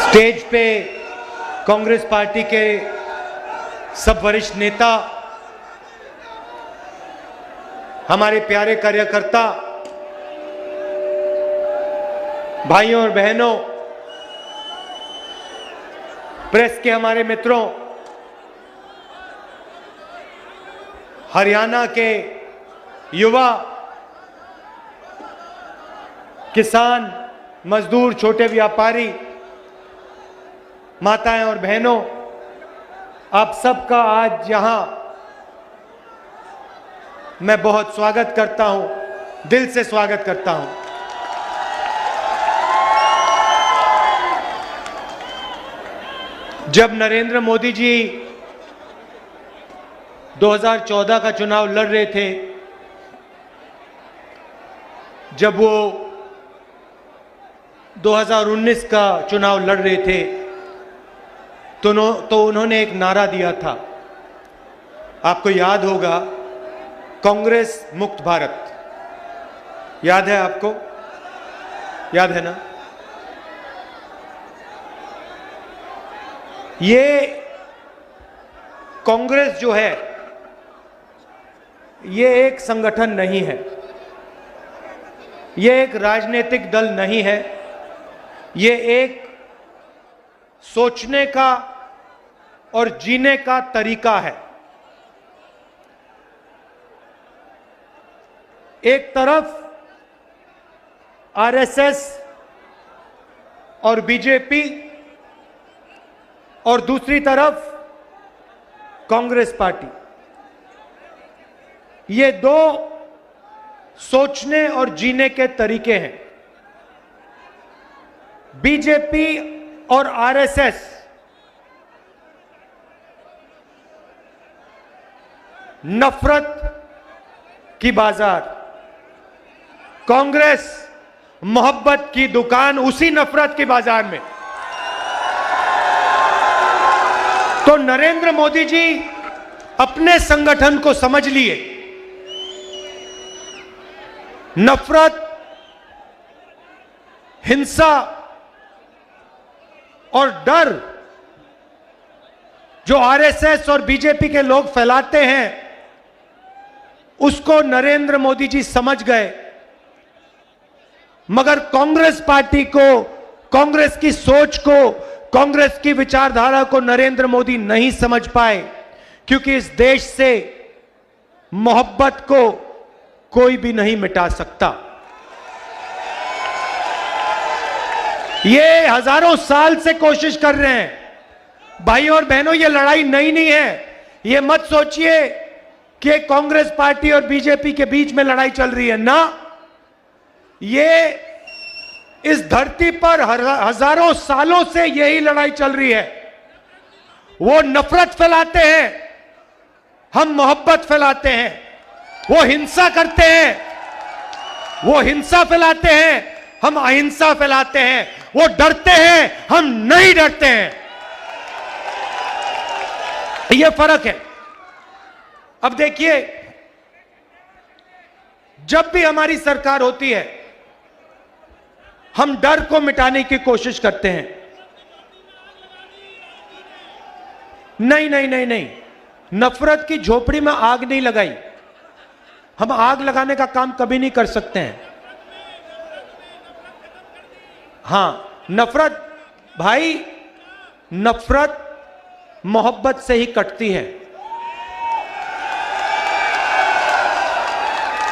Stage पे Congress party के सब वरिष्ठ नेता, हमारे प्यारे कार्यकर्ता, भाइयों और बहनों, प्रेस के हमारे मित्रों, हरियाणा के युवा, किसान, मजदूर, छोटे व्यापारी, माताएं और बहनों, आप सबका आज यहां मैं बहुत स्वागत करता हूं, दिल से स्वागत करता हूं। जब नरेंद्र मोदी जी 2014 का चुनाव लड़ रहे थे, जब वो 2019 का चुनाव लड़ रहे थे, तो उन्होंने एक नारा दिया था, आपको याद होगा, कांग्रेस मुक्त भारत। याद है आपको? याद है ना? ये कांग्रेस जो है, ये एक संगठन नहीं है, ये एक राजनीतिक दल नहीं है, ये एक सोचने का और जीने का तरीका है। एक तरफ आरएसएस और बीजेपी और दूसरी तरफ कांग्रेस पार्टी, ये दो सोचने और जीने के तरीके हैं। बीजेपी और आरएसएस नफरत की बाजार, कांग्रेस मोहब्बत की दुकान, उसी नफरत की बाजार में। तो नरेंद्र मोदी जी अपने संगठन को समझ लिए, नफरत, हिंसा और डर जो आरएसएस और बीजेपी के लोग फैलाते हैं, उसको नरेंद्र मोदी जी समझ गए। मगर कांग्रेस पार्टी को, कांग्रेस की सोच को, कांग्रेस की विचारधारा को नरेंद्र मोदी नहीं समझ पाए, क्योंकि इस देश से मोहब्बत को कोई भी नहीं मिटा सकता। ये हजारों साल से कोशिश कर रहे हैं। भाइयों और बहनों, ये लड़ाई नई नहीं है। ये मत सोचिए कि कांग्रेस पार्टी और बीजेपी के बीच में लड़ाई चल रही है ना। ये इस धरती पर हजारों सालों से यही लड़ाई चल रही है। वो नफरत फैलाते हैं, हम मोहब्बत फैलाते हैं। वो हिंसा करते हैं, वो हिंसा फैलाते हैं, हम अहिंसा फैलाते हैं। वो डरते हैं, हम नहीं डरते हैं। ये फर्क है। अब देखिए, जब भी हमारी सरकार होती है, हम डर को मिटाने की कोशिश करते हैं। नहीं नहीं नहीं नहीं, नफरत की झोपड़ी में आग नहीं लगाई। हम आग लगाने का काम कभी नहीं कर सकते हैं। हां, नफरत, भाई, नफरत मोहब्बत से ही कटती है।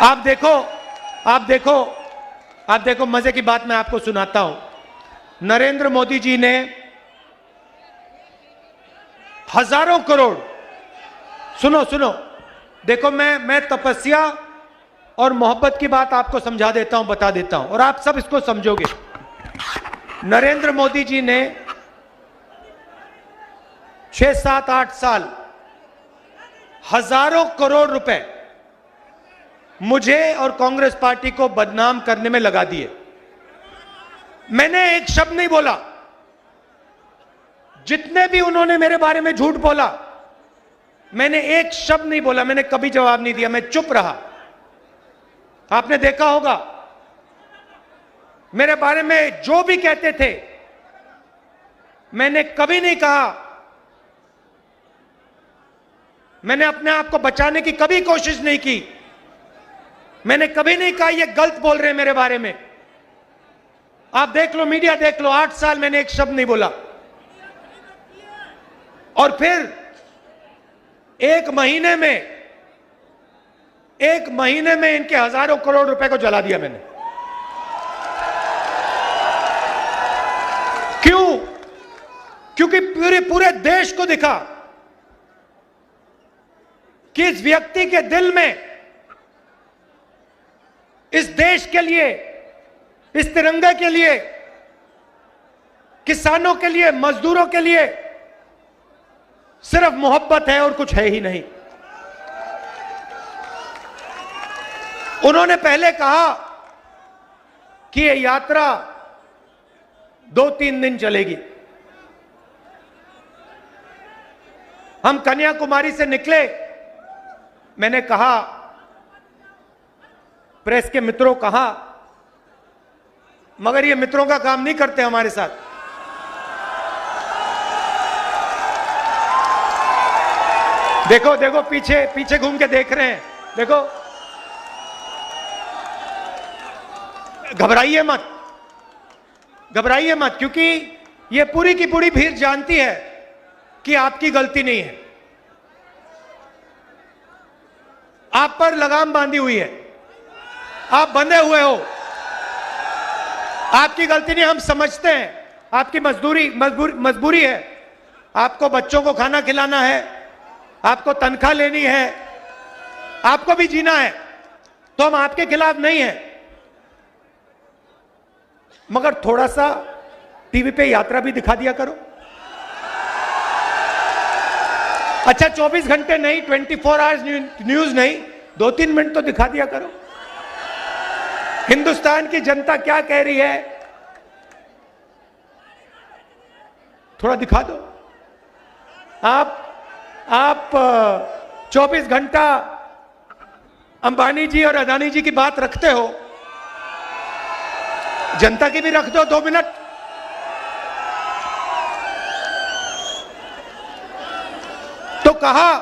आप देखो, मजे की बात मैं आपको सुनाता हूं। नरेंद्र मोदी जी ने हजारों करोड़, सुनो, देखो, मैं तपस्या और मोहब्बत की बात आपको समझा देता हूं, बता देता हूं, और आप सब इसको समझोगे। नरेंद्र मोदी जी ने 6, 7, 8 साल हजारों करोड़ रुपए मुझे और कांग्रेस पार्टी को बदनाम करने में लगा दिए। मैंने एक शब्द नहीं बोला। जितने भी उन्होंने मेरे बारे में झूठ बोला, मैंने एक शब्द नहीं बोला, मैंने कभी जवाब नहीं दिया, मैं चुप रहा। आपने देखा होगा, मेरे बारे में जो भी कहते थे, मैंने कभी नहीं कहा, मैंने अपने आप को बचाने की कभी कोशिश नहीं की। मैंने कभी नहीं कहा ये गलत बोल रहे हैं मेरे बारे में। आप देख लो, मीडिया देख लो, 8 साल मैंने एक शब्द नहीं बोला। और फिर एक महीने में इनके हजारों करोड़ रुपए को जला दिया मैंने। क्यों? क्योंकि पूरे देश को दिखा कि इस व्यक्ति के दिल में इस देश के लिए, इस तिरंगे के लिए, किसानों के लिए, मजदूरों के लिए सिर्फ मोहब्बत है और कुछ है ही नहीं। उन्होंने पहले कहा कि यह यात्रा 2-3 दिन चलेगी। हम कन्याकुमारी से निकले, मैंने कहा, प्रेस के मित्रों कहा, मगर ये मित्रों का काम नहीं करते हमारे साथ। देखो देखो, पीछे घूम के देख रहे हैं, देखो। घबराइए मत, क्योंकि ये पूरी की पूरी भीड़ जानती है कि आपकी गलती नहीं है। आप पर लगाम बांधी हुई है, आप बंधे हुए हो। आपकी गलती नहीं, हम समझते हैं, आपकी मजबूरी है। आपको बच्चों को खाना खिलाना है, आपको तनख्वाह लेनी है, आपको भी जीना है, तो हम आपके खिलाफ नहीं हैं। मगर थोड़ा सा टीवी पे यात्रा भी दिखा दिया करो। अच्छा, 24 घंटे नहीं, 24 आवर्स न्यूज नहीं, 2-3 मिनट तो दिखा दिया करो। हिंदुस्तान की जनता क्या कह रही है, थोड़ा दिखा दो। आप 24 घंटा अंबानी जी और अदानी जी की बात रखते हो, जनता की भी रख दो 2 मिनट। तो कहा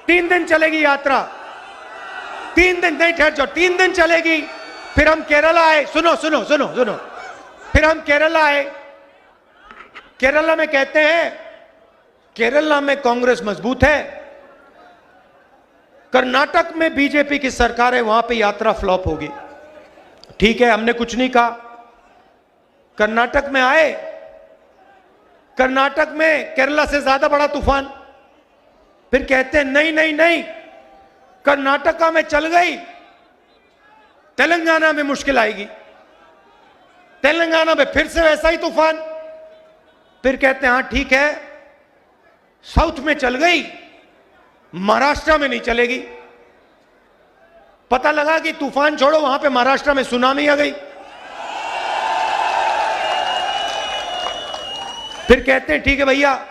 3 दिन चलेगी यात्रा, 3 दिन नहीं, ठहर जाओ, 3 दिन चलेगी। फिर हम केरला आए, सुनो, फिर हम केरला आए। केरला में कहते हैं, केरला में कांग्रेस मजबूत है, कर्नाटक में बीजेपी की सरकार है, वहां पे यात्रा फ्लॉप होगी। ठीक है, हमने कुछ नहीं कहा। कर्नाटक में आए, कर्नाटक में केरला से ज्यादा बड़ा तूफान। फिर कहते हैं नहीं, कर्नाटका में चल गई, तेलंगाना में मुश्किल आएगी, तेलंगाना में फिर से वैसा ही तूफान। फिर कहते हैं हाँ ठीक है, साउथ में चल गई, महाराष्ट्र में नहीं चलेगी। पता लगा कि तूफान छोड़ो, वहां पे महाराष्ट्र में सुनामी आ गई। फिर कहते हैं ठीक है भैया,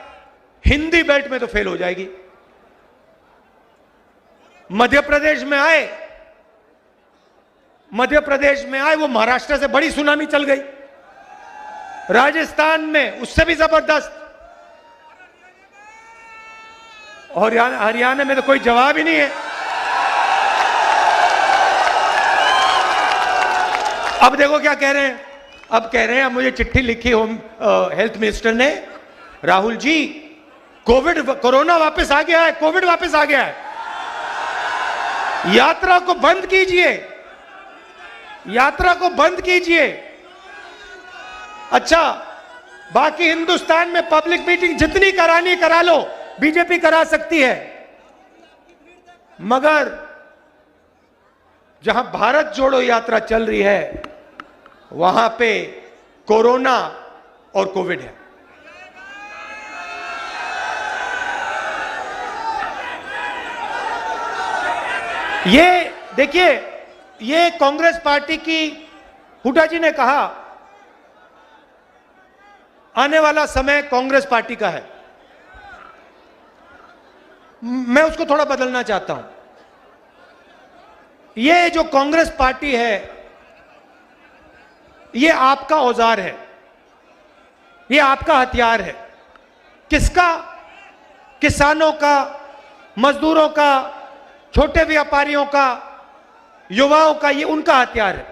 हिंदी बेल्ट में तो फेल हो जाएगी। मध्य प्रदेश में आए, वो महाराष्ट्र से बड़ी सुनामी चल गई। राजस्थान में उससे भी जबरदस्त, और हरियाणा में तो कोई जवाब ही नहीं है। अब देखो क्या कह रहे हैं, अब कह रहे हैं, अब मुझे चिट्ठी लिखी होम हेल्थ मिनिस्टर ने, राहुल जी कोरोना वापस आ गया है, कोविड वापस आ गया है, यात्रा को बंद कीजिए, यात्रा को बंद कीजिए। अच्छा, बाकी हिंदुस्तान में पब्लिक मीटिंग जितनी करानी करा लो, बीजेपी करा सकती है, मगर जहां भारत जोड़ो यात्रा चल रही है, वहां पे कोरोना और कोविड है। ये देखिए, ये कांग्रेस पार्टी की, हुड्डा जी ने कहा आने वाला समय कांग्रेस पार्टी का है। मैं उसको थोड़ा बदलना चाहता हूं। ये जो कांग्रेस पार्टी है, ये आपका औजार है, ये आपका हथियार है। किसका? किसानों का, मजदूरों का, छोटे व्यापारियों का, युवाओं का, ये उनका हथियार है।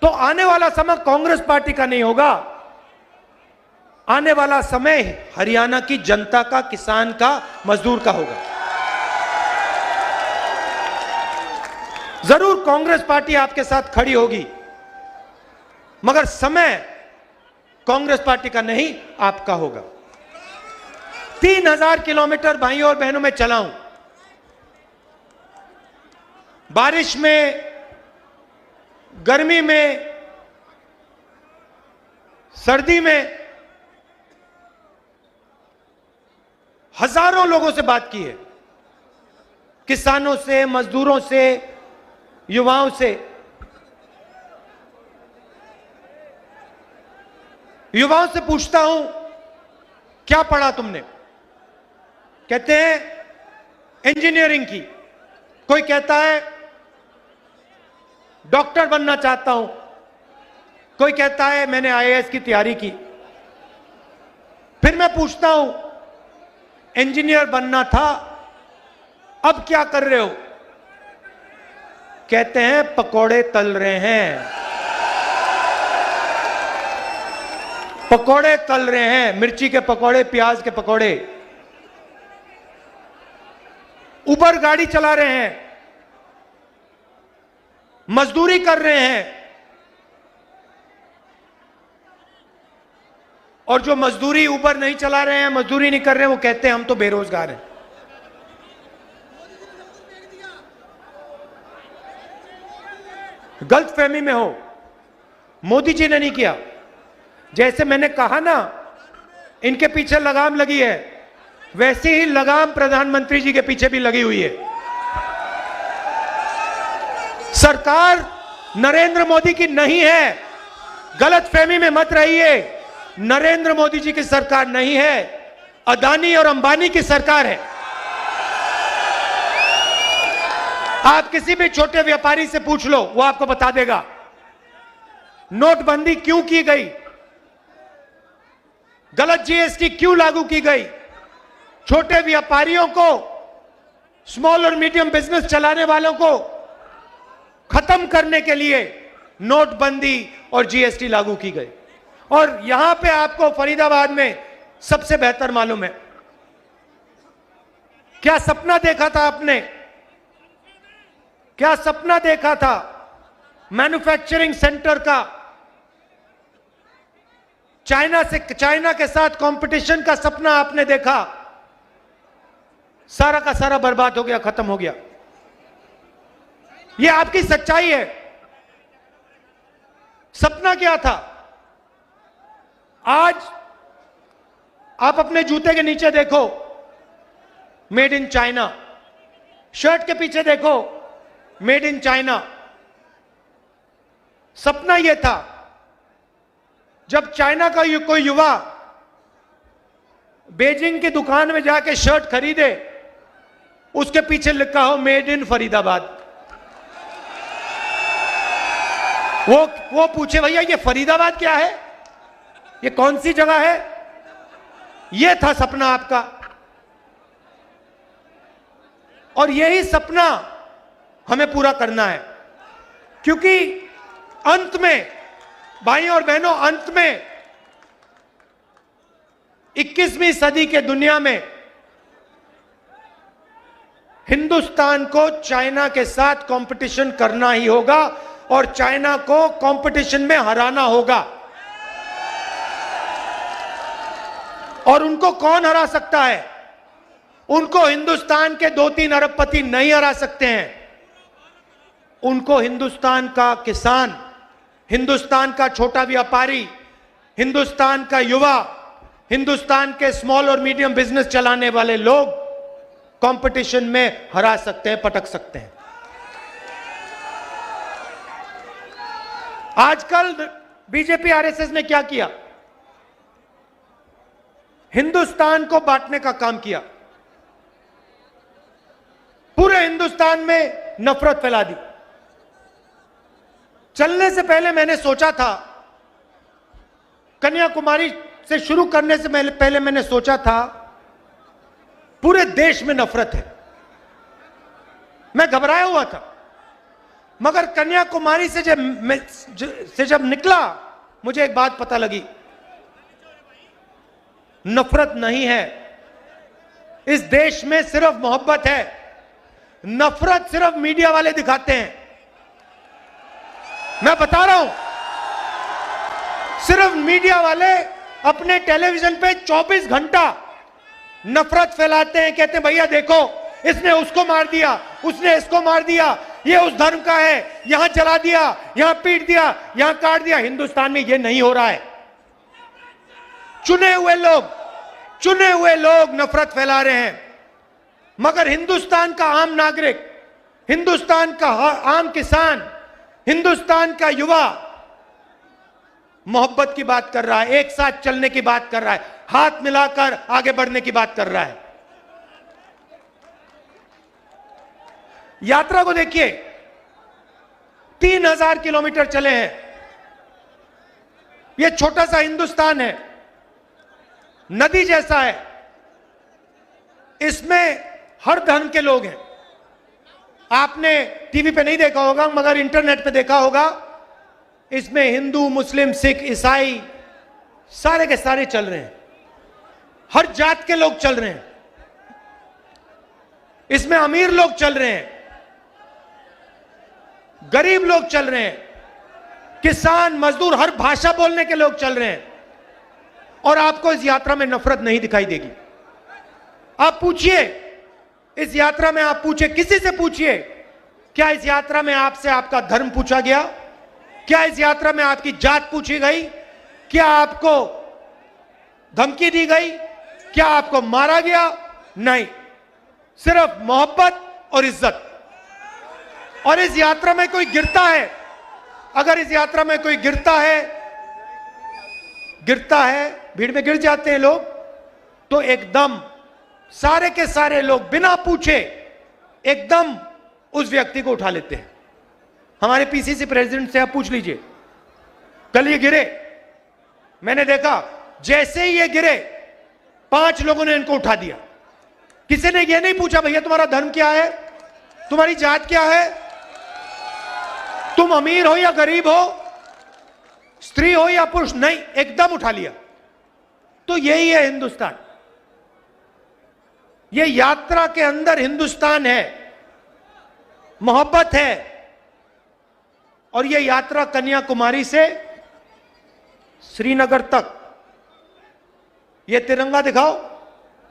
तो आने वाला समय कांग्रेस पार्टी का नहीं होगा, आने वाला समय हरियाणा की जनता का, किसान का, मजदूर का होगा। जरूर कांग्रेस पार्टी आपके साथ खड़ी होगी, मगर समय कांग्रेस पार्टी का नहीं, आपका होगा। 3000 किलोमीटर भाइयों और बहनों में चला हूं, बारिश में, गर्मी में, सर्दी में, हजारों लोगों से बात की है, किसानों से, मजदूरों से, युवाओं से। युवाओं से पूछता हूं, क्या पढ़ा तुमने? कहते हैं इंजीनियरिंग की, कोई कहता है डॉक्टर बनना चाहता हूं, कोई कहता है मैंने आईएएस की तैयारी की। फिर मैं पूछता हूं इंजीनियर बनना था, अब क्या कर रहे हो? कहते हैं पकोड़े तल रहे हैं, पकोड़े तल रहे हैं, मिर्ची के पकोड़े, प्याज के पकोड़े। उबर गाड़ी चला रहे हैं, मजदूरी कर रहे हैं, और जो मजदूरी उबर नहीं चला रहे हैं, मजदूरी नहीं कर रहे हैं, वो कहते हैं हम तो बेरोजगार हैं। गलतफहमी में हो, मोदी जी ने नहीं किया। जैसे मैंने कहा ना, इनके पीछे लगाम लगी है, वैसे ही लगाम प्रधानमंत्री जी के पीछे भी लगी हुई है। सरकार नरेंद्र मोदी की नहीं है, गलतफहमी में मत रहिए। नरेंद्र मोदी जी की सरकार नहीं है, अदानी और अंबानी की सरकार है। आप किसी भी छोटे व्यापारी से पूछ लो, वो आपको बता देगा नोटबंदी क्यों की गई, गलत जीएसटी क्यों लागू की गई। छोटे व्यापारियों को, स्मॉल और मीडियम बिजनेस चलाने वालों को खत्म करने के लिए नोटबंदी और जीएसटी लागू की गई। और यहां पे आपको फरीदाबाद में सबसे बेहतर मालूम है, क्या सपना देखा था आपने, क्या सपना देखा था मैन्युफैक्चरिंग सेंटर का, चाइना के साथ कंपटीशन का सपना आपने देखा, सारा का सारा बर्बाद हो गया, खत्म हो गया। यह आपकी सच्चाई है। सपना क्या था? आज आप अपने जूते के नीचे देखो, मेड इन चाइना, शर्ट के पीछे देखो, मेड इन चाइना। सपना यह था जब चाइना का कोई युवा बेजिंग की दुकान में जाके शर्ट खरीदे, उसके पीछे लिखा हो मेड इन फरीदाबाद। वो पूछे भैया ये फरीदाबाद क्या है, ये कौन सी जगह है? ये था सपना आपका। और यही सपना हमें पूरा करना है, क्योंकि अंत में भाइयों और बहनों, अंत में 21वीं सदी के दुनिया में हिंदुस्तान को चाइना के साथ कंपटीशन करना ही होगा और चाइना को कंपटीशन में हराना होगा। और उनको कौन हरा सकता है? उनको हिंदुस्तान के 2-3 अरबपति नहीं हरा सकते हैं। उनको हिंदुस्तान का किसान, हिंदुस्तान का छोटा व्यापारी, हिंदुस्तान का युवा, हिंदुस्तान के स्मॉल और मीडियम बिजनेस चलाने वाले लोग कंपटीशन में हरा सकते हैं, पटक सकते हैं। आजकल बीजेपी आरएसएस ने क्या किया? हिंदुस्तान को बांटने का काम किया, पूरे हिंदुस्तान में नफरत फैला दी। चलने से पहले मैंने सोचा था कन्याकुमारी से शुरू करने से पहले मैंने सोचा था पूरे देश में नफरत है, मैं घबराया हुआ था, मगर कन्याकुमारी से जब निकला मुझे एक बात पता लगी, नफरत नहीं है इस देश में, सिर्फ मोहब्बत है। नफरत सिर्फ मीडिया वाले दिखाते हैं, मैं बता रहा हूं, सिर्फ मीडिया वाले अपने टेलीविजन पे 24 घंटा नफरत फैलाते हैं, कहते हैं भैया देखो इसने उसको मार दिया, उसने इसको मार दिया, ये उस धर्म का है, यहां जला दिया, यहां पीट दिया, यहां काट दिया। हिंदुस्तान में ये नहीं हो रहा है। चुने हुए लोग नफरत फैला रहे हैं, मगर हिंदुस्तान का आम नागरिक, हिंदुस्तान का आम किसान, हिंदुस्तान का युवा मोहब्बत की बात कर रहा है, एक साथ चलने की बात कर रहा है, हाथ मिलाकर आगे बढ़ने की बात कर रहा है। यात्रा को देखिए, 3000 किलोमीटर चले हैं। यह छोटा सा हिंदुस्तान है, नदी जैसा है, इसमें हर धर्म के लोग हैं। आपने टीवी पे नहीं देखा होगा मगर इंटरनेट पे देखा होगा, इसमें हिंदू, मुस्लिम, सिख, ईसाई सारे के सारे चल रहे हैं, हर जात के लोग चल रहे हैं, इसमें अमीर लोग चल रहे हैं, गरीब लोग चल रहे हैं, किसान, मजदूर, हर भाषा बोलने के लोग चल रहे हैं, और आपको इस यात्रा में नफरत नहीं दिखाई देगी। आप पूछिए, इस यात्रा में आप पूछिए, किसी से पूछिए, क्या इस यात्रा में आपसे आपका धर्म पूछा गया? क्या इस यात्रा में आपकी जात पूछी गई? क्या आपको धमकी दी गई? क्या आपको मारा गया? नहीं, सिर्फ मोहब्बत और इज्जत। और इस यात्रा में कोई गिरता है, अगर इस यात्रा में कोई गिरता है, भीड़ में गिर जाते हैं लोग, तो एकदम सारे के सारे लोग बिना पूछे एकदम उस व्यक्ति को उठा लेते हैं। हमारे पीसीसी प्रेसिडेंट से आप पूछ लीजिए, कल ये गिरे, मैंने देखा जैसे ही ये गिरे 5 लोगों ने इनको उठा दिया। किसी ने ये नहीं पूछा भैया तुम्हारा धर्म क्या है, तुम्हारी जात क्या है, तुम अमीर हो या गरीब हो, स्त्री हो या पुरुष, नहीं, एकदम उठा लिया। तो यही है हिंदुस्तान, ये यात्रा के अंदर हिंदुस्तान है, मोहब्बत है। और ये यात्रा कन्याकुमारी से श्रीनगर तक, ये तिरंगा दिखाओ,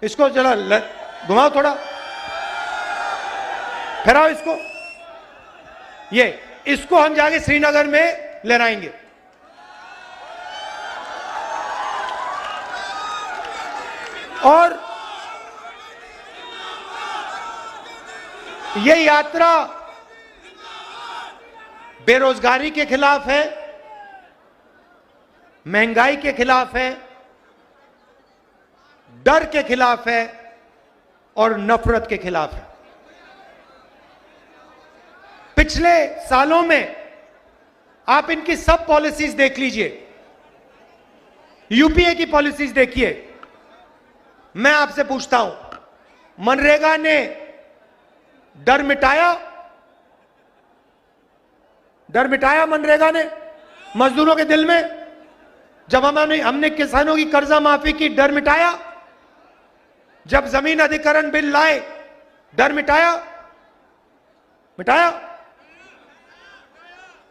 इसको जरा घुमाओ, थोड़ा फहराओ इसको, ये इसको हम जाके श्रीनगर में लहराएंगे। और ये यात्रा बेरोजगारी के खिलाफ है, महंगाई के खिलाफ है, डर के खिलाफ है और नफरत के खिलाफ है। पिछले सालों में आप इनकी सब पॉलिसीज देख लीजिए, यूपीए की पॉलिसीज देखिए। मैं आपसे पूछता हूं, मनरेगा ने डर मिटाया? डर मिटाया मनरेगा ने मजदूरों के दिल में? जब हमने किसानों की कर्जा माफी की, डर मिटाया? जब जमीन अधिग्रहण बिल लाए, डर मिटाया? मिटाया?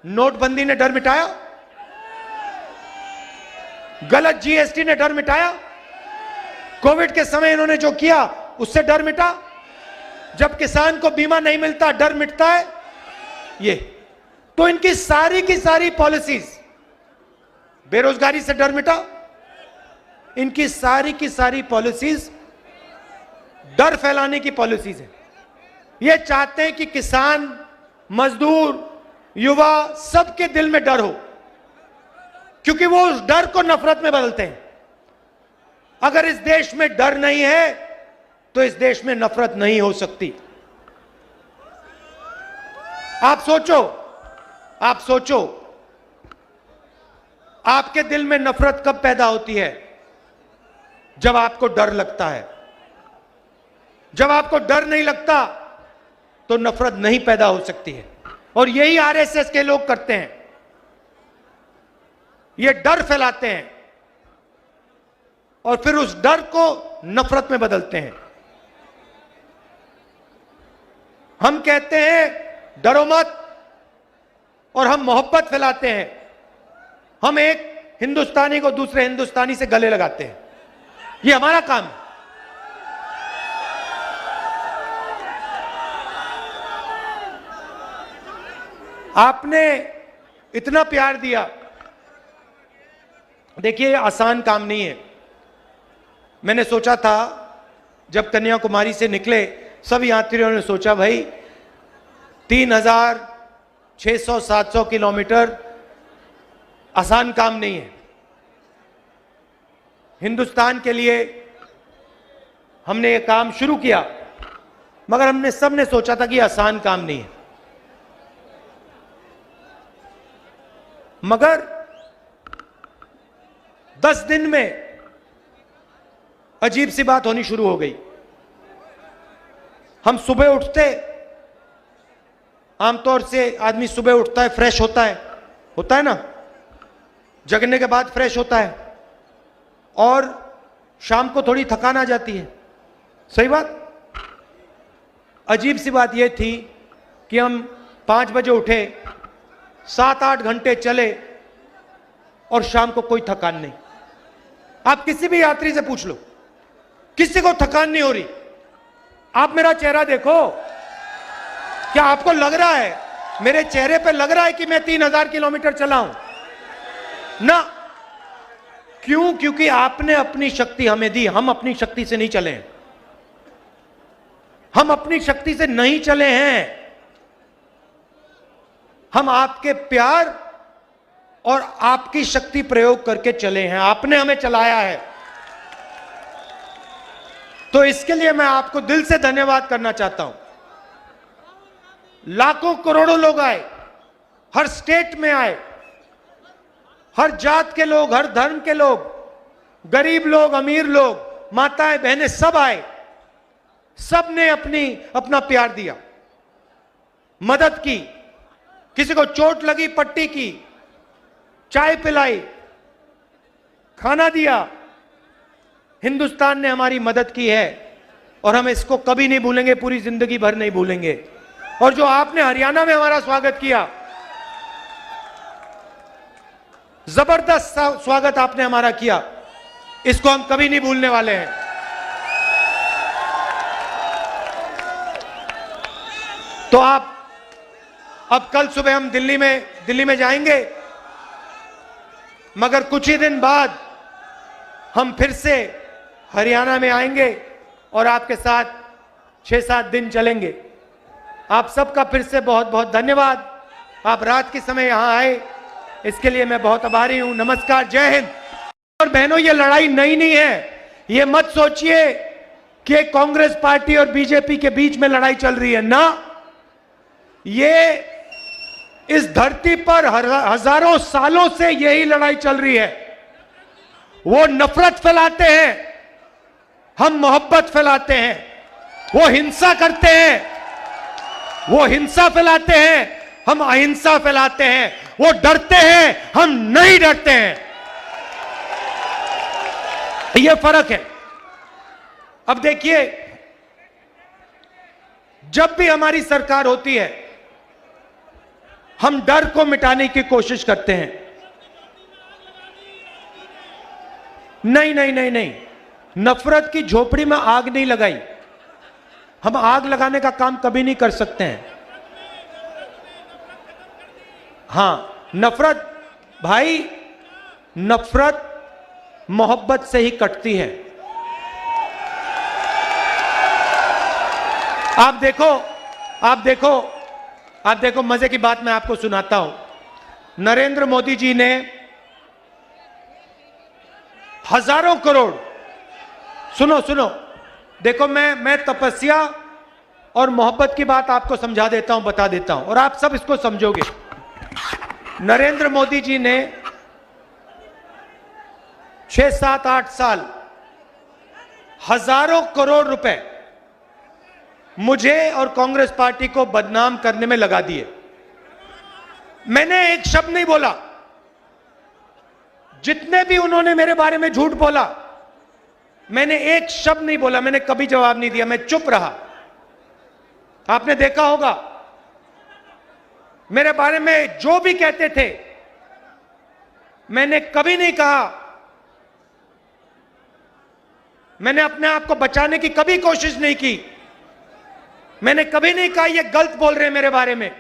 नोटबंदी ने डर मिटाया? गलत जीएसटी ने डर मिटाया? कोविड के समय इन्होंने जो किया उससे डर मिटा? जब किसान को बीमा नहीं मिलता डर मिटता है? ये तो इनकी सारी की सारी पॉलिसीज, बेरोजगारी से डर मिटा, इनकी सारी की सारी पॉलिसीज डर फैलाने की पॉलिसीज है। ये चाहते हैं कि किसान, मजदूर, युवा सबके दिल में डर हो, क्योंकि वो उस डर को नफरत में बदलते हैं। अगर इस देश में डर नहीं है तो इस देश में नफरत नहीं हो सकती। आप सोचो, आपके दिल में नफरत कब पैदा होती है? जब आपको डर लगता है। जब आपको डर नहीं लगता तो नफरत नहीं पैदा हो सकती है, और यही आरएसएस के लोग करते हैं। ये डर फैलाते हैं और फिर उस डर को नफरत में बदलते हैं। हम कहते हैं डरो मत, और हम मोहब्बत फैलाते हैं। हम एक हिंदुस्तानी को दूसरे हिंदुस्तानी से गले लगाते हैं। ये हमारा काम है। आपने इतना प्यार दिया। देखिए, आसान काम नहीं है। मैंने सोचा था जब कन्याकुमारी से निकले, सब यात्रियों ने सोचा भाई 3600-700 किलोमीटर आसान काम नहीं है। हिंदुस्तान के लिए हमने ये काम शुरू किया, मगर हमने सबने सोचा था कि आसान काम नहीं है। मगर 10 दिन में अजीब सी बात होनी शुरू हो गई। हम सुबह उठते, आमतौर से आदमी सुबह उठता है, फ्रेश होता है ना, जगने के बाद फ्रेश होता है, और शाम को थोड़ी थकान आ जाती है। सही बात। अजीब सी बात यह थी कि हम 5 बजे उठे, 7-8 घंटे चले और शाम को कोई थकान नहीं। आप किसी भी यात्री से पूछ लो, किसी को थकान नहीं हो रही। आप मेरा चेहरा देखो, क्या आपको लग रहा है, मेरे चेहरे पे लग रहा है कि मैं 3000 किलोमीटर चला हूं? ना। क्यों? क्योंकि आपने अपनी शक्ति हमें दी। हम अपनी शक्ति से नहीं चले हैं। हम अपनी शक्ति से नहीं चले हैं। हम आपके प्यार और आपकी शक्ति प्रयोग करके चले हैं। आपने हमें चलाया है, तो इसके लिए मैं आपको दिल से धन्यवाद करना चाहता हूं। लाखों करोड़ों लोग आए, हर स्टेट में आए, हर जात के लोग, हर धर्म के लोग, गरीब लोग, अमीर लोग, माताएं बहनें, सब आए। सब ने अपना प्यार दिया, मदद की। किसी को चोट लगी, पट्टी की, चाय पिलाई, खाना दिया। हिंदुस्तान ने हमारी मदद की है और हम इसको कभी नहीं भूलेंगे, पूरी जिंदगी भर नहीं भूलेंगे। और जो आपने हरियाणा में हमारा स्वागत किया, जबरदस्त स्वागत आपने हमारा किया, इसको हम कभी नहीं भूलने वाले हैं। तो आप अब कल सुबह हम दिल्ली में जाएंगे, मगर कुछ ही दिन बाद हम फिर से हरियाणा में आएंगे और आपके साथ 6-7 दिन चलेंगे। आप सबका फिर से बहुत बहुत धन्यवाद। आप रात के समय यहां आए, इसके लिए मैं बहुत आभारी हूं। नमस्कार, जय हिंद। और बहनों, ये लड़ाई नई नहीं है। ये मत सोचिए कि कांग्रेस पार्टी और बीजेपी के बीच में लड़ाई चल रही है ना। ये इस धरती पर हजारों सालों से यही लड़ाई चल रही है। वो नफरत फैलाते हैं, हम मोहब्बत फैलाते हैं। वो हिंसा करते हैं, वो हिंसा फैलाते हैं, हम अहिंसा फैलाते हैं। वो डरते हैं, हम नहीं डरते हैं। ये फर्क है। अब देखिए, जब भी हमारी सरकार होती है, हम डर को मिटाने की कोशिश करते हैं। नहीं नहीं नहीं नहीं, नफरत की झोपड़ी में आग नहीं लगाई। हम आग लगाने का काम कभी नहीं कर सकते हैं। हां, नफरत, भाई, नफरत मोहब्बत से ही कटती है। आप देखो, मजे की बात मैं आपको सुनाता हूं। नरेंद्र मोदी जी ने हजारों करोड़, सुनो, देखो, मैं तपस्या और मोहब्बत की बात आपको समझा देता हूं, बता देता हूं, और आप सब इसको समझोगे। नरेंद्र मोदी जी ने 6, 7, 8 साल हजारों करोड़ रुपए मुझे और कांग्रेस पार्टी को बदनाम करने में लगा दिए। मैंने एक शब्द नहीं बोला। जितने भी उन्होंने मेरे बारे में झूठ बोला, मैंने एक शब्द नहीं बोला, मैंने कभी जवाब नहीं दिया, मैं चुप रहा। आपने देखा होगा मेरे बारे में जो भी कहते थे, मैंने कभी नहीं कहा, मैंने अपने आप को बचाने की कभी कोशिश नहीं की, मैंने कभी नहीं कहा ये गलत बोल रहे हैं मेरे बारे में।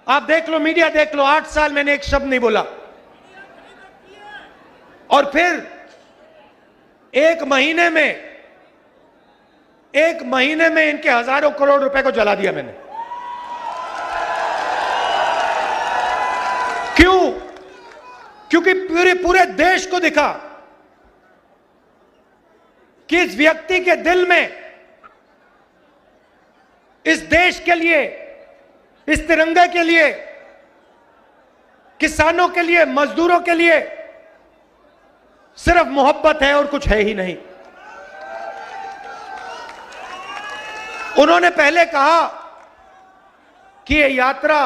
आप देख लो, मीडिया देख लो, 8 साल मैंने एक शब्द नहीं बोला। और फिर एक महीने में इनके हजारों करोड़ रुपए को जला दिया मैंने। क्यों? क्योंकि पूरे देश को दिखा कि इस व्यक्ति के दिल में इस देश के लिए, इस तिरंगे के लिए, किसानों के लिए, मजदूरों के लिए सिर्फ मोहब्बत है और कुछ है ही नहीं। उन्होंने पहले कहा कि यह यात्रा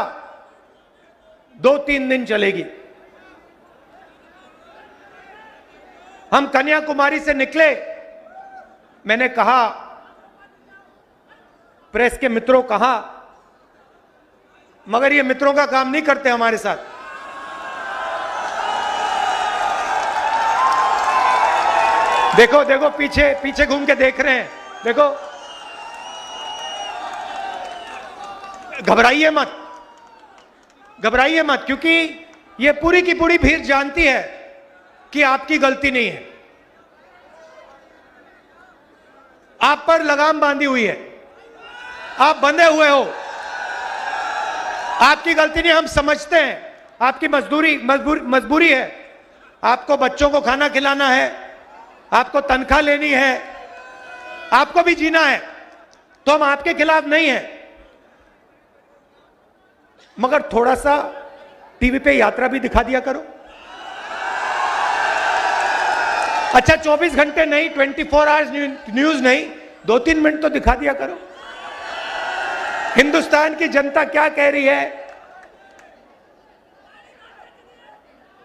2-3 दिन चलेगी। हम कन्याकुमारी से निकले, मैंने कहा, प्रेस के मित्रों कहा, मगर ये मित्रों का काम नहीं करते हमारे साथ। देखो देखो, पीछे घूम के देख रहे हैं, देखो। घबराइए मत, क्योंकि ये पूरी की पूरी भीड़ जानती है कि आपकी गलती नहीं है। आप पर लगाम बांधी हुई है, आप बंधे हुए हो। आपकी गलती नहीं, हम समझते हैं, आपकी मजबूरी है। आपको बच्चों को खाना खिलाना है, आपको तनख्वाह लेनी है, आपको भी जीना है, तो हम आपके खिलाफ नहीं हैं। मगर थोड़ा सा टीवी पे यात्रा भी दिखा दिया करो। अच्छा, 24 घंटे नहीं, 24 आवर्स न्यूज नहीं, 2-3 मिनट तो दिखा दिया करो। हिंदुस्तान की जनता क्या कह रही है,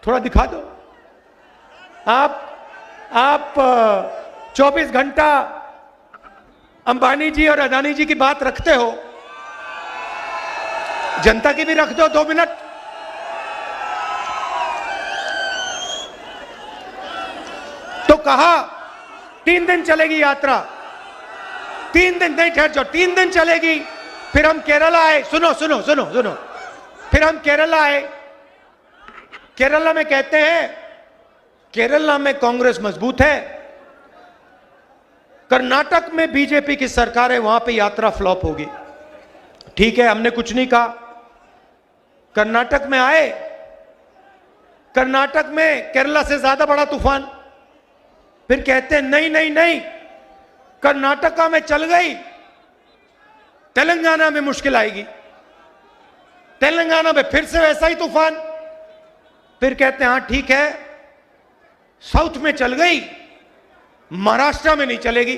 थोड़ा दिखा दो। आप 24 घंटा अंबानी जी और अदानी जी की बात रखते हो, जनता की भी रख दो 2 मिनट। तो कहा 3 दिन चलेगी यात्रा, 3 दिन नहीं, ठहर जाओ, 3 दिन चलेगी। फिर हम केरला आए, सुनो, फिर हम केरला आए। केरला में कहते हैं, केरला में कांग्रेस मजबूत है, कर्नाटक में बीजेपी की सरकार है, वहां पे यात्रा फ्लॉप होगी। ठीक है, हमने कुछ नहीं कहा। कर्नाटक में आए, कर्नाटक में केरला से ज्यादा बड़ा तूफान। फिर कहते हैं नहीं, कर्नाटका में चल गई, तेलंगाना में मुश्किल आएगी, तेलंगाना में फिर से वैसा ही तूफान। फिर कहते हैं हाँ ठीक है, साउथ में चल गई, महाराष्ट्र में नहीं चलेगी।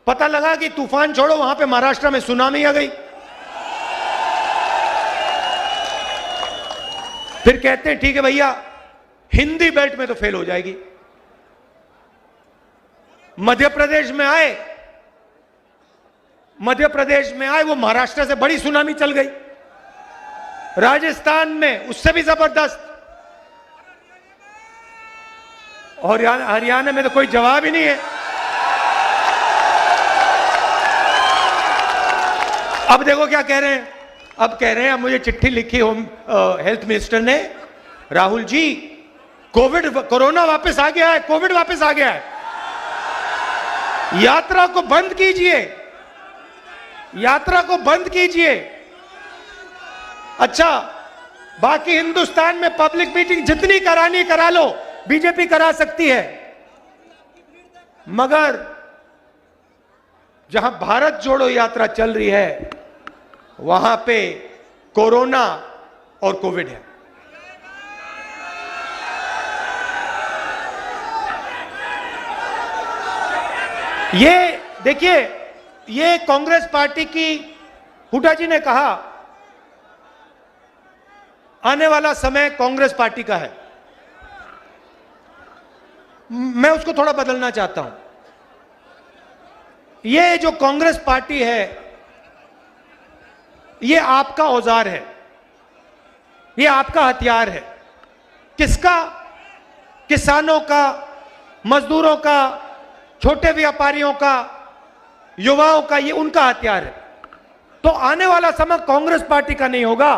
पता लगा कि तूफान छोड़ो, वहां पे महाराष्ट्र में सुनामी आ गई। फिर कहते हैं ठीक है भैया, हिंदी बेल्ट में तो फेल हो जाएगी। मध्य प्रदेश में आए, वो महाराष्ट्र से बड़ी सुनामी चल गई। राजस्थान में उससे भी जबरदस्त, और हरियाणा में तो कोई जवाब ही नहीं है। अब देखो क्या कह रहे हैं, अब कह रहे हैं, मुझे चिट्ठी लिखी होम हेल्थ मिनिस्टर ने, राहुल जी कोरोना वापस आ गया है, कोविड वापस आ गया है, यात्रा को बंद कीजिए, यात्रा को बंद कीजिए। अच्छा, बाकी हिंदुस्तान में पब्लिक मीटिंग जितनी करानी करा लो, बीजेपी करा सकती है, मगर जहां भारत जोड़ो यात्रा चल रही है, वहां पे कोरोना और कोविड है। ये देखिए, ये कांग्रेस पार्टी की, हुड्डा जी ने कहा आने वाला समय कांग्रेस पार्टी का है। मैं उसको थोड़ा बदलना चाहता हूं। ये जो कांग्रेस पार्टी है, ये आपका औजार है, ये आपका हथियार है। किसका? किसानों का, मजदूरों का, छोटे व्यापारियों का, युवाओं का, ये उनका हथियार है। तो आने वाला समय कांग्रेस पार्टी का नहीं होगा,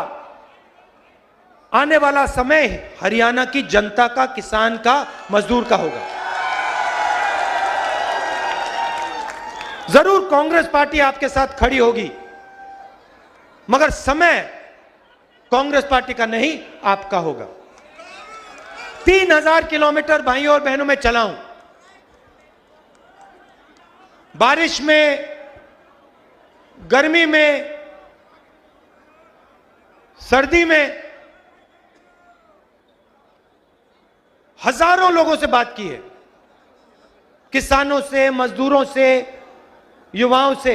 आने वाला समय हरियाणा की जनता का, किसान का, मजदूर का होगा। जरूर कांग्रेस पार्टी आपके साथ खड़ी होगी, मगर समय कांग्रेस पार्टी का नहीं, आपका होगा। 3000 किलोमीटर भाइयों और बहनों में चला हूं, बारिश में, गर्मी में, सर्दी में, हजारों लोगों से बात की है, किसानों से, मजदूरों से, युवाओं से।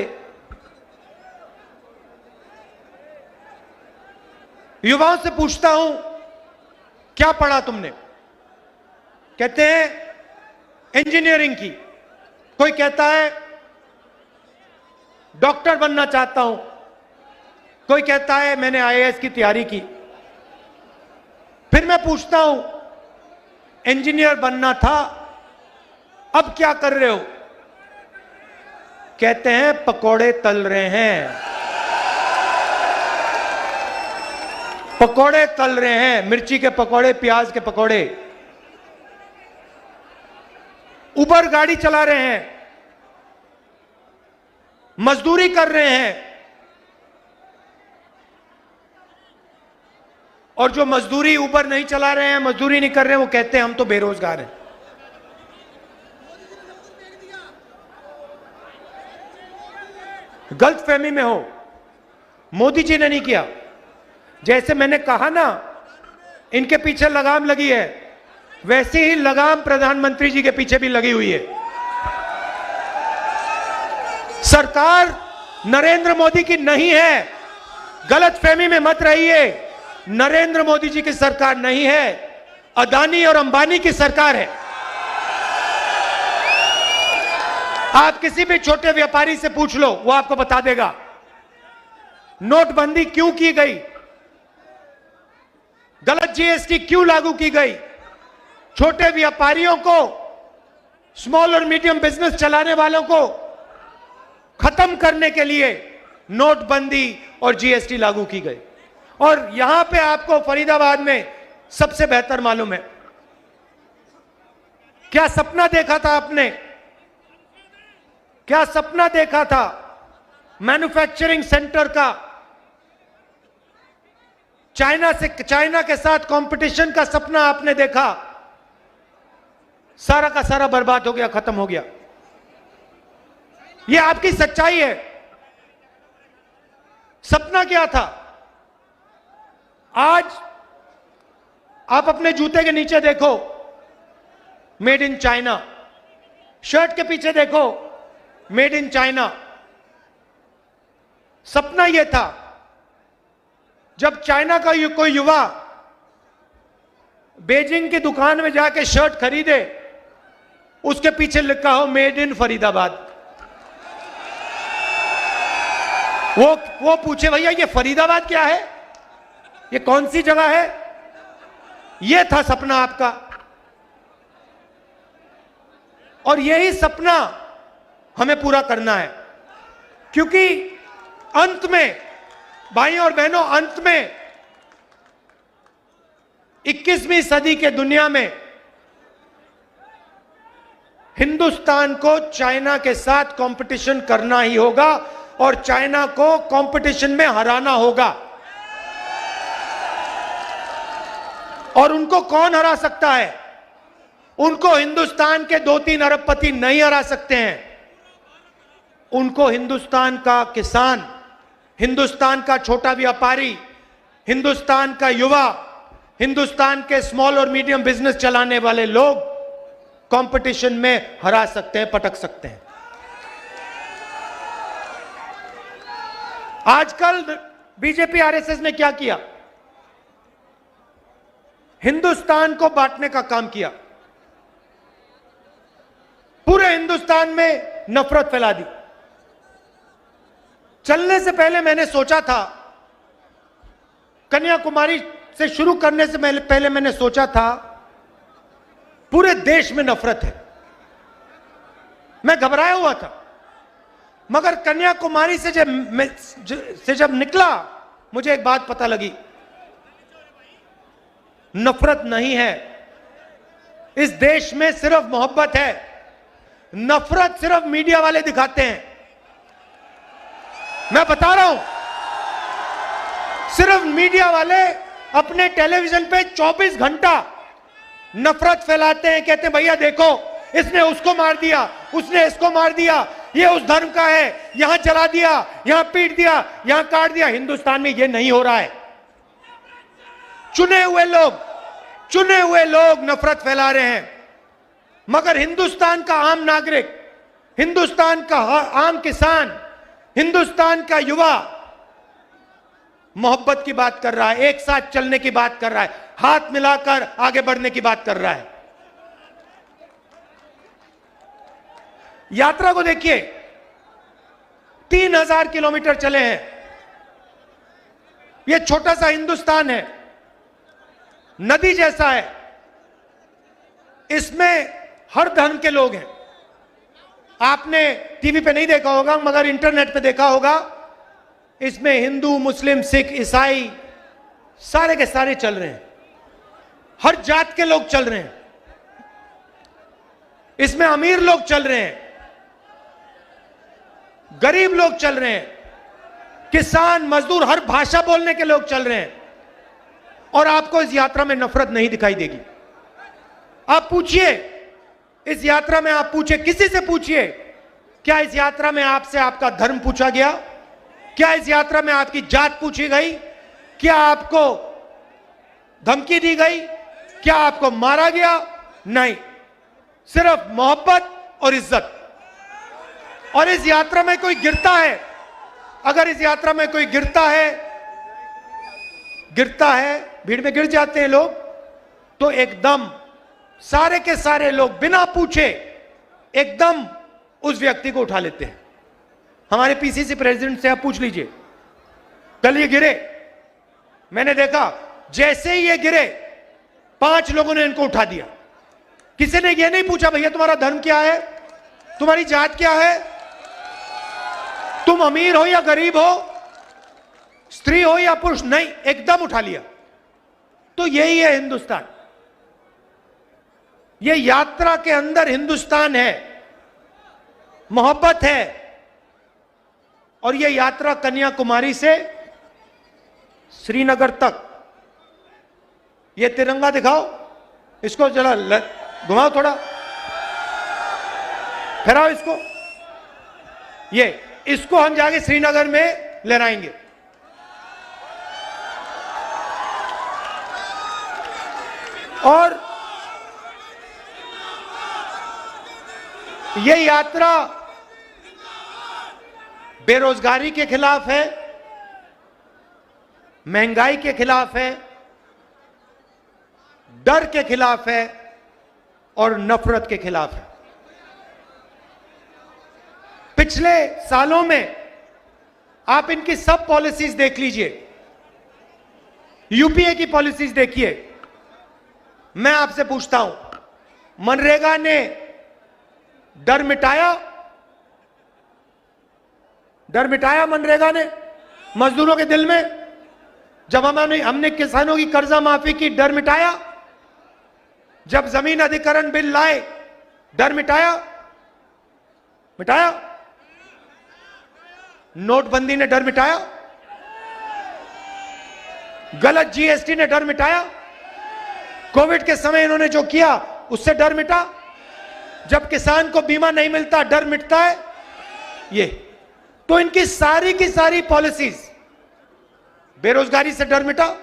युवाओं से पूछता हूं, क्या पढ़ा तुमने? कहते हैं इंजीनियरिंग की, कोई कहता है डॉक्टर बनना चाहता हूं, कोई कहता है मैंने आईएएस की तैयारी की। फिर मैं पूछता हूं, इंजीनियर बनना था, अब क्या कर रहे हो? कहते हैं पकोड़े तल रहे हैं, पकोड़े तल रहे हैं, मिर्ची के पकोड़े, प्याज के पकोड़े। उबर गाड़ी चला रहे हैं, मजदूरी कर रहे हैं, और जो मजदूरी उबर नहीं चला रहे हैं, मजदूरी नहीं कर रहे हैं, वो कहते हैं हम तो बेरोजगार हैं। गलतफहमी में हो, मोदी जी ने नहीं किया। जैसे मैंने कहा ना, इनके पीछे लगाम लगी है, वैसे ही लगाम प्रधानमंत्री जी के पीछे भी लगी हुई है। सरकार नरेंद्र मोदी की नहीं है, गलतफहमी में मत रहिए। नरेंद्र मोदी जी की सरकार नहीं है, अदानी और अंबानी की सरकार है। आप किसी भी छोटे व्यापारी से पूछ लो, वो आपको बता देगा नोटबंदी क्यों की गई, गलत जीएसटी क्यों लागू की गई। छोटे व्यापारियों को, स्मॉल और मीडियम बिजनेस चलाने वालों को खत्म करने के लिए नोटबंदी और जीएसटी लागू की गई। और यहां पे आपको फरीदाबाद में सबसे बेहतर मालूम है, क्या सपना देखा था आपने, क्या सपना देखा था मैन्युफैक्चरिंग सेंटर का, चाइना के साथ कंपटीशन का सपना आपने देखा, सारा का सारा बर्बाद हो गया, खत्म हो गया। यह आपकी सच्चाई है। सपना क्या था? आज आप अपने जूते के नीचे देखो, मेड इन चाइना, शर्ट के पीछे देखो, मेड इन चाइना। सपना यह था जब चाइना का कोई युवा बीजिंग की दुकान में जाके शर्ट खरीदे, उसके पीछे लिखा हो मेड इन फरीदाबाद। वो पूछे भैया ये फरीदाबाद क्या है, ये कौन सी जगह है? ये था सपना आपका। और यही सपना हमें पूरा करना है, क्योंकि अंत में भाइयों और बहनों, अंत में 21वीं सदी के दुनिया में हिंदुस्तान को चाइना के साथ कंपटीशन करना ही होगा और चाइना को कंपटीशन में हराना होगा। और उनको कौन हरा सकता है? उनको हिंदुस्तान के 2-3 अरबपति नहीं हरा सकते हैं। उनको हिंदुस्तान का किसान, हिंदुस्तान का छोटा व्यापारी, हिंदुस्तान का युवा, हिंदुस्तान के स्मॉल और मीडियम बिजनेस चलाने वाले लोग कंपटीशन में हरा सकते हैं, पटक सकते हैं। आजकल बीजेपी आरएसएस ने क्या किया? हिंदुस्तान को बांटने का काम किया, पूरे हिंदुस्तान में नफरत फैला दी। चलने से पहले मैंने सोचा था, कन्याकुमारी से शुरू करने से पहले मैंने सोचा था पूरे देश में नफरत है, मैं घबराया हुआ था। मगर कन्याकुमारी से जब निकला, मुझे एक बात पता लगी, नफरत नहीं है इस देश में, सिर्फ मोहब्बत है। नफरत सिर्फ मीडिया वाले दिखाते हैं, मैं बता रहा हूं। सिर्फ मीडिया वाले अपने टेलीविजन पे 24 घंटा नफरत फैलाते हैं, कहते हैं भैया देखो इसने उसको मार दिया, उसने इसको मार दिया, ये उस धर्म का है, यहां जला दिया, यहां पीट दिया, यहां काट दिया। हिंदुस्तान में ये नहीं हो रहा है। चुने हुए लोग नफरत फैला रहे हैं, मगर हिंदुस्तान का आम नागरिक, हिंदुस्तान का आम किसान, हिंदुस्तान का युवा मोहब्बत की बात कर रहा है, एक साथ चलने की बात कर रहा है, हाथ मिलाकर आगे बढ़ने की बात कर रहा है। यात्रा को देखिए, 3000 किलोमीटर चले हैं। यह छोटा सा हिंदुस्तान है, नदी जैसा है, इसमें हर धर्म के लोग हैं। आपने टीवी पे नहीं देखा होगा, मगर इंटरनेट पे देखा होगा। इसमें हिंदू, मुस्लिम, सिख, ईसाई सारे के सारे चल रहे हैं, हर जात के लोग चल रहे हैं। इसमें अमीर लोग चल रहे हैं, गरीब लोग चल रहे हैं, किसान, मजदूर, हर भाषा बोलने के लोग चल रहे हैं। और आपको इस यात्रा में नफरत नहीं दिखाई देगी। आप पूछिए, इस यात्रा में आप पूछिए, किसी से पूछिए, क्या इस यात्रा में आपसे आपका धर्म पूछा गया? क्या इस यात्रा में आपकी जात पूछी गई? क्या आपको धमकी दी गई? क्या आपको मारा गया? नहीं, सिर्फ मोहब्बत और इज्जत। और इस यात्रा में कोई गिरता है, अगर इस यात्रा में कोई गिरता है, भीड़ में गिर जाते हैं लोग, तो एकदम सारे के सारे लोग बिना पूछे एकदम उस व्यक्ति को उठा लेते हैं। हमारे पीसीसी प्रेसिडेंट से आप पूछ लीजिए, कल ये गिरे, मैंने देखा जैसे ही ये गिरे 5 लोगों ने इनको उठा दिया। किसी ने ये नहीं पूछा भैया तुम्हारा धर्म क्या है, तुम्हारी जात क्या है, तुम अमीर हो या गरीब हो, स्त्री हो या पुरुष, नहीं, एकदम उठा लिया। तो यही है हिंदुस्तान। ये यात्रा के अंदर हिंदुस्तान है, मोहब्बत है। और ये यात्रा कन्याकुमारी से श्रीनगर तक, ये तिरंगा दिखाओ, इसको जरा घुमाओ, थोड़ा फहराओ इसको, इसको हम जाके श्रीनगर में लहराएंगे। और ये यात्रा बेरोजगारी के खिलाफ है, महंगाई के खिलाफ है, डर के खिलाफ है और नफरत के खिलाफ है। पिछले सालों में आप इनकी सब पॉलिसीज देख लीजिए, यूपीए की पॉलिसीज देखिए। मैं आपसे पूछता हूं, मनरेगा ने डर मिटाया? डर मिटाया मनरेगा ने मजदूरों के दिल में? जब हमने किसानों की कर्जा माफी की, डर मिटाया? जब जमीन अधिग्रहण बिल लाए, डर मिटाया? नोटबंदी ने डर मिटाया? गलत जीएसटी ने डर मिटाया? कोविड के समय इन्होंने जो किया उससे डर मिटा? जब किसान को बीमा नहीं मिलता डर मिटता है? ये तो इनकी सारी की सारी पॉलिसीज, बेरोजगारी से डर मिटा?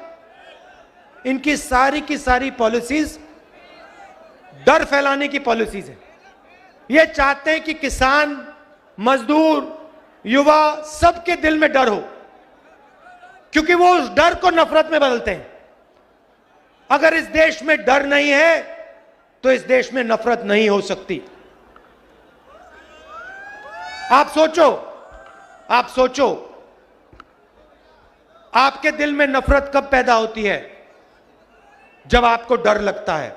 इनकी सारी की सारी पॉलिसीज डर फैलाने की पॉलिसीज है। ये चाहते हैं कि किसान, मजदूर, युवा, सबके दिल में डर हो। क्योंकि वो उस डर को नफरत में बदलते हैं। अगर इस देश में डर नहीं है तो इस देश में नफरत नहीं हो सकती। आप सोचो, आपके दिल में नफरत कब पैदा होती है? जब आपको डर लगता है।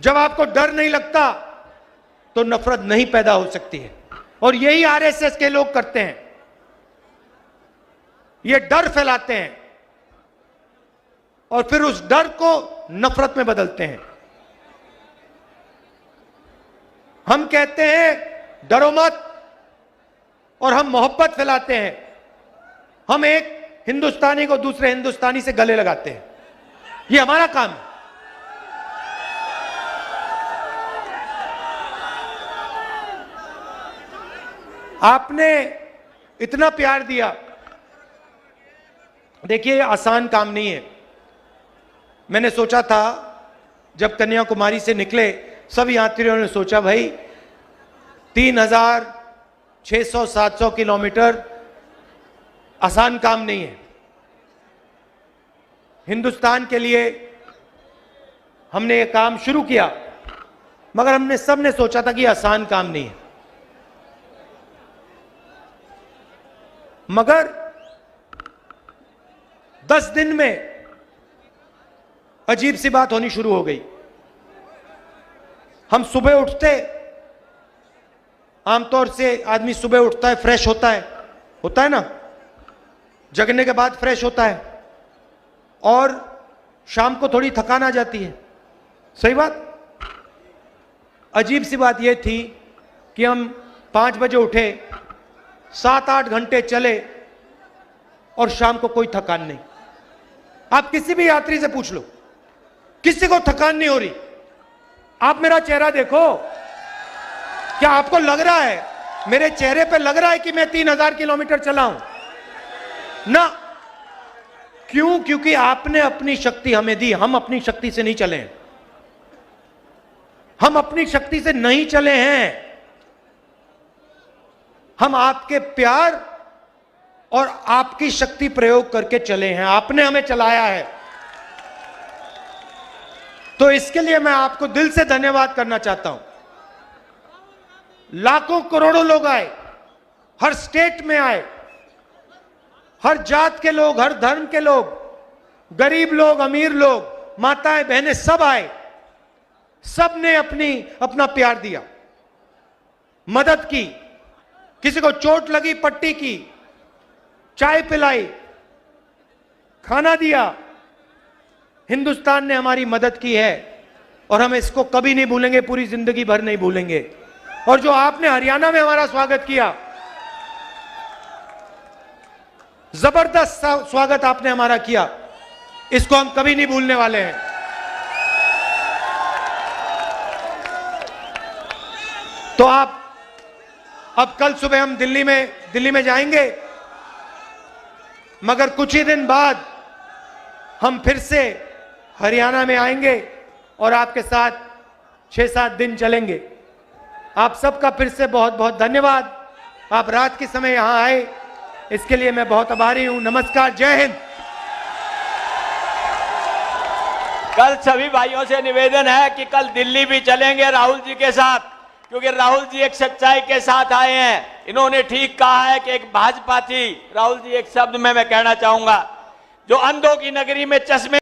जब आपको डर नहीं लगता तो नफरत नहीं पैदा हो सकती है। और यही आरएसएस के लोग करते हैं, ये डर फैलाते हैं और फिर उस डर को नफरत में बदलते हैं। हम कहते हैं डरो मत और हम मोहब्बत फैलाते हैं। हम एक हिंदुस्तानी को दूसरे हिंदुस्तानी से गले लगाते हैं। ये हमारा काम है। आपने इतना प्यार दिया। देखिए, आसान काम नहीं है। मैंने सोचा था जब कन्याकुमारी से निकले, सब यात्रियों ने सोचा भाई 3600-700 किलोमीटर आसान काम नहीं है। हिंदुस्तान के लिए हमने ये काम शुरू किया, मगर हमने सबने सोचा था कि आसान काम नहीं है। मगर 10 दिन में अजीब सी बात होनी शुरू हो गई। हम सुबह उठते, आमतौर से आदमी सुबह उठता है, फ्रेश होता है ना, जगने के बाद फ्रेश होता है और शाम को थोड़ी थकान आ जाती है। सही बात। अजीब सी बात यह थी कि हम 5 बजे उठे, 7-8 घंटे चले और शाम को कोई थकान नहीं। आप किसी भी यात्री से पूछ लो, किसी को थकान नहीं हो रही। आप मेरा चेहरा देखो, क्या आपको लग रहा है, मेरे चेहरे पे लग रहा है कि मैं 3000 किलोमीटर चला हूं? ना। क्यों? क्योंकि आपने अपनी शक्ति हमें दी। हम अपनी शक्ति से नहीं चले हैं। हम अपनी शक्ति से नहीं चले हैं। हम आपके प्यार और आपकी शक्ति प्रयोग करके चले हैं। आपने हमें चलाया है, तो इसके लिए मैं आपको दिल से धन्यवाद करना चाहता हूं। लाखों करोड़ों लोग आए, हर स्टेट में आए, हर जात के लोग, हर धर्म के लोग, गरीब लोग, अमीर लोग, माताएं बहनें, सब आए। सब ने अपना प्यार दिया, मदद की। किसी को चोट लगी, पट्टी की, चाय पिलाई, खाना दिया। हिंदुस्तान ने हमारी मदद की है और हम इसको कभी नहीं भूलेंगे, पूरी जिंदगी भर नहीं भूलेंगे। और जो आपने हरियाणा में हमारा स्वागत किया, जबरदस्त स्वागत आपने हमारा किया, इसको हम कभी नहीं भूलने वाले हैं। तो आप अब कल सुबह हम दिल्ली में जाएंगे, मगर कुछ ही दिन बाद हम फिर से हरियाणा में आएंगे और आपके साथ 6-7 दिन चलेंगे। आप सबका फिर से बहुत बहुत धन्यवाद। आप रात के समय यहां आए, इसके लिए मैं बहुत आभारी हूं। नमस्कार, जय हिंद। कल सभी भाइयों से निवेदन है कि कल दिल्ली भी चलेंगे राहुल जी के साथ, क्योंकि राहुल जी एक सच्चाई के साथ आए हैं। इन्होंने ठीक कहा है कि एक भाजपा थी। राहुल जी, एक शब्द में मैं कहना चाहूंगा, जो अंधों की नगरी में चश्मे